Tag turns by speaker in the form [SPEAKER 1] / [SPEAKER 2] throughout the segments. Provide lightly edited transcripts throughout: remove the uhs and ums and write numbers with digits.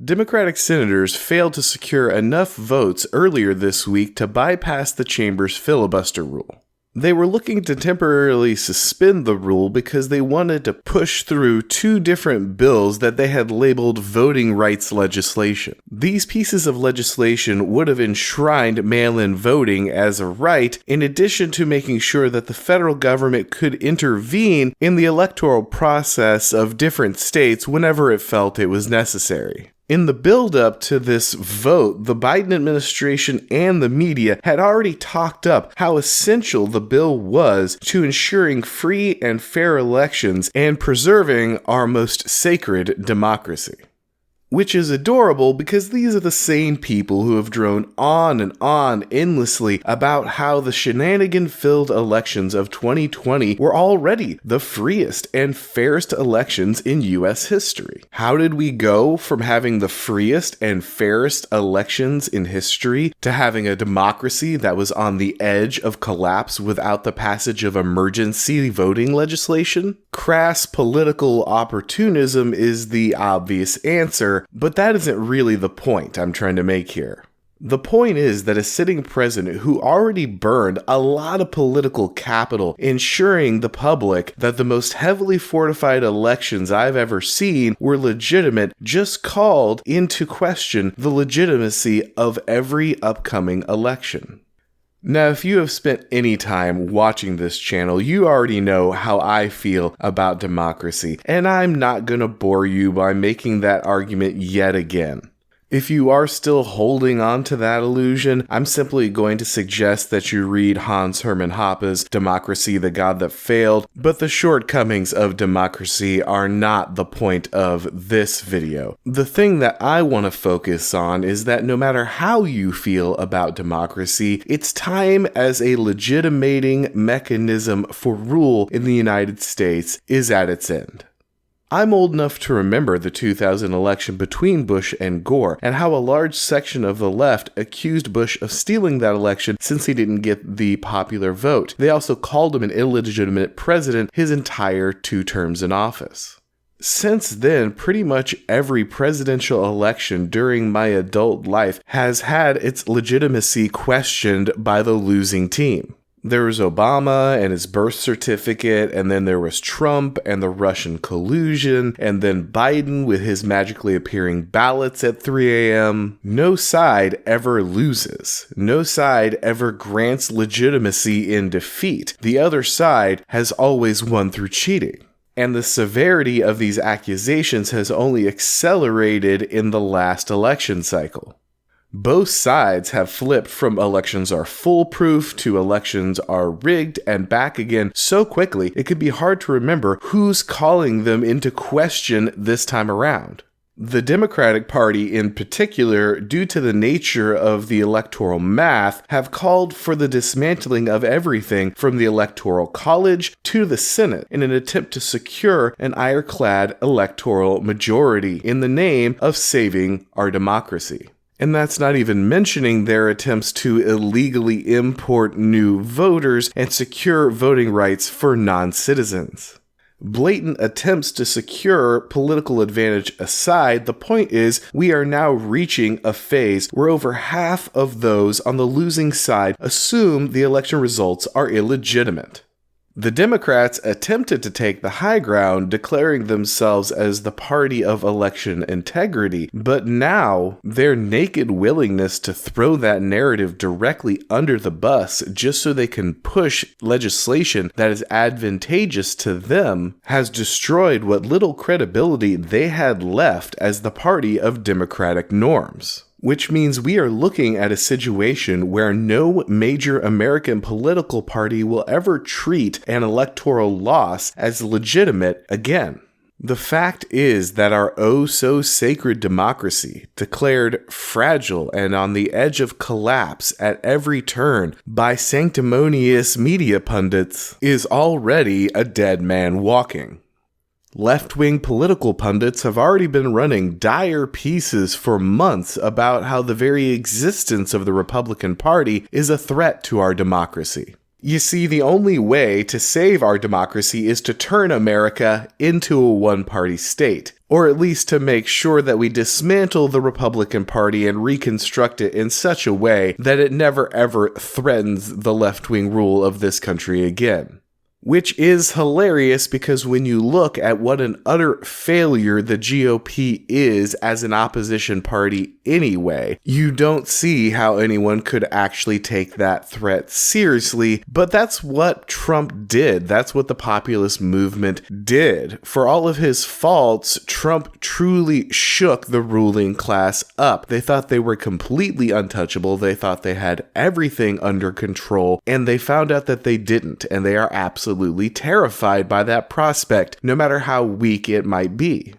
[SPEAKER 1] Democratic senators failed to secure enough votes earlier this week to bypass the chamber's filibuster rule. They were looking to temporarily suspend the rule because they wanted to push through two different bills that they had labeled voting rights legislation. These pieces of legislation would have enshrined mail-in voting as a right, in addition to making sure that the federal government could intervene in the electoral process of different states whenever it felt it was necessary. In the build-up to this vote, the Biden administration and the media had already talked up how essential the bill was to ensuring free and fair elections and preserving our most sacred democracy. Which is adorable because these are the same people who have droned on and on endlessly about how the shenanigan-filled elections of 2020 were already the freest and fairest elections in U.S. history. How did we go from having the freest and fairest elections in history to having a democracy that was on the edge of collapse without the passage of emergency voting legislation? Crass political opportunism is the obvious answer, but that isn't really the point I'm trying to make here. The point is that a sitting president who already burned a lot of political capital ensuring the public that the most heavily fortified elections I've ever seen were legitimate just called into question the legitimacy of every upcoming election. Now, if you have spent any time watching this channel, you already know how I feel about democracy, and I'm not going to bore you by making that argument yet again. If you are still holding on to that illusion, I'm simply going to suggest that you read Hans Hermann Hoppe's Democracy, the God That Failed, but the shortcomings of democracy are not the point of this video. The thing that I want to focus on is that no matter how you feel about democracy, its time as a legitimating mechanism for rule in the United States is at its end. I'm old enough to remember the 2000 election between Bush and Gore, and how a large section of the left accused Bush of stealing that election since he didn't get the popular vote. They also called him an illegitimate president his entire 2 terms in office. Since then, pretty much every presidential election during my adult life has had its legitimacy questioned by the losing team. There was Obama and his birth certificate, and then there was Trump and the Russian collusion, and then Biden with his magically appearing ballots at 3 a.m. No side ever loses. No side ever grants legitimacy in defeat. The other side has always won through cheating. And the severity of these accusations has only accelerated in the last election cycle. Both sides have flipped from elections are foolproof to elections are rigged and back again so quickly it could be hard to remember who's calling them into question this time around. The Democratic Party in particular, due to the nature of the electoral math, have called for the dismantling of everything from the Electoral College to the Senate in an attempt to secure an ironclad electoral majority in the name of saving our democracy. And that's not even mentioning their attempts to illegally import new voters and secure voting rights for non-citizens. Blatant attempts to secure political advantage aside, the point is we are now reaching a phase where over half of those on the losing side assume the election results are illegitimate. The Democrats attempted to take the high ground, declaring themselves as the party of election integrity, but now their naked willingness to throw that narrative directly under the bus just so they can push legislation that is advantageous to them has destroyed what little credibility they had left as the party of democratic norms. Which means we are looking at a situation where no major American political party will ever treat an electoral loss as legitimate again. The fact is that our oh-so-sacred democracy, declared fragile and on the edge of collapse at every turn by sanctimonious media pundits, is already a dead man walking. Left-wing political pundits have already been running dire pieces for months about how the very existence of the Republican Party is a threat to our democracy. You see, the only way to save our democracy is to turn America into a one-party state, or at least to make sure that we dismantle the Republican Party and reconstruct it in such a way that it never ever threatens the left-wing rule of this country again. Which is hilarious because when you look at what an utter failure the GOP is as an opposition party anyway, you don't see how anyone could actually take that threat seriously, but that's what Trump did. That's what the populist movement did. For all of his faults, Trump truly shook the ruling class up. They thought they were completely untouchable, they thought they had everything under control, and they found out that they didn't, and they are absolutely terrified by that prospect, no matter how weak it might be.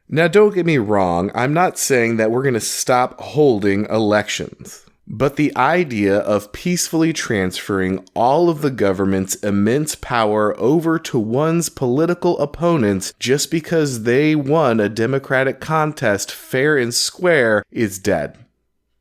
[SPEAKER 1] Now, don't get me wrong, I'm not saying that we're going to stop holding elections, but the idea of peacefully transferring all of the government's immense power over to one's political opponents just because they won a democratic contest fair and square is dead.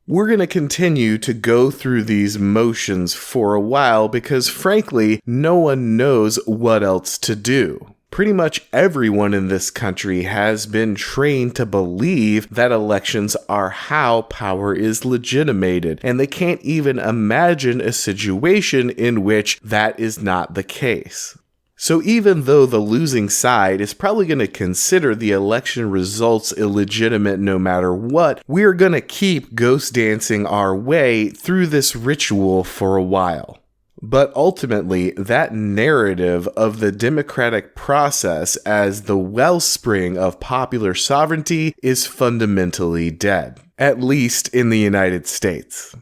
[SPEAKER 1] We're going to continue to go through these motions for a while because, frankly, no one knows what else to do. Pretty much everyone in this country has been trained to believe that elections are how power is legitimated, and they can't even imagine a situation in which that is not the case. So even though the losing side is probably going to consider the election results illegitimate no matter what, we're going to keep ghost dancing our way through this ritual for a while. But ultimately, that narrative of the democratic process as the wellspring of popular sovereignty is fundamentally dead, at least in the United States.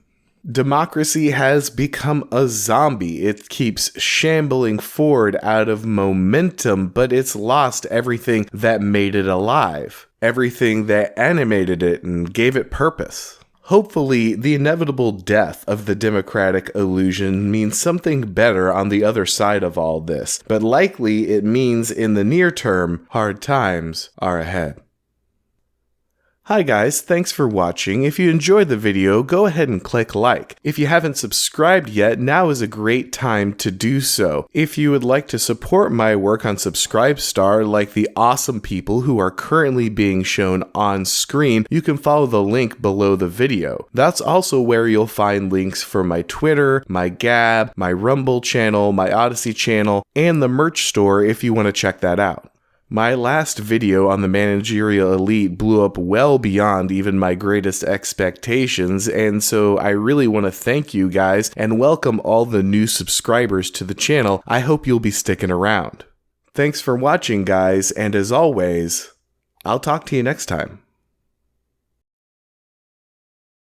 [SPEAKER 1] Democracy has become a zombie. It keeps shambling forward out of momentum, but it's lost everything that made it alive, everything that animated it and gave it purpose. Hopefully, the inevitable death of the democratic illusion means something better on the other side of all this, but likely it means in the near term, hard times are ahead. Hi guys, thanks for watching. If you enjoyed the video, go ahead and click like. If you haven't subscribed yet, now is a great time to do so. If you would like to support my work on Subscribestar like the awesome people who are currently being shown on screen, you can follow the link below the video. That's also where you'll find links for my Twitter, my Gab, my Rumble channel, my Odyssey channel, and the merch store if you want to check that out. My last video on the managerial elite blew up well beyond even my greatest expectations, and so I really want to thank you guys and welcome all the new subscribers to the channel. I hope you'll be sticking around. Thanks for watching, guys, and as always, I'll talk to you next time.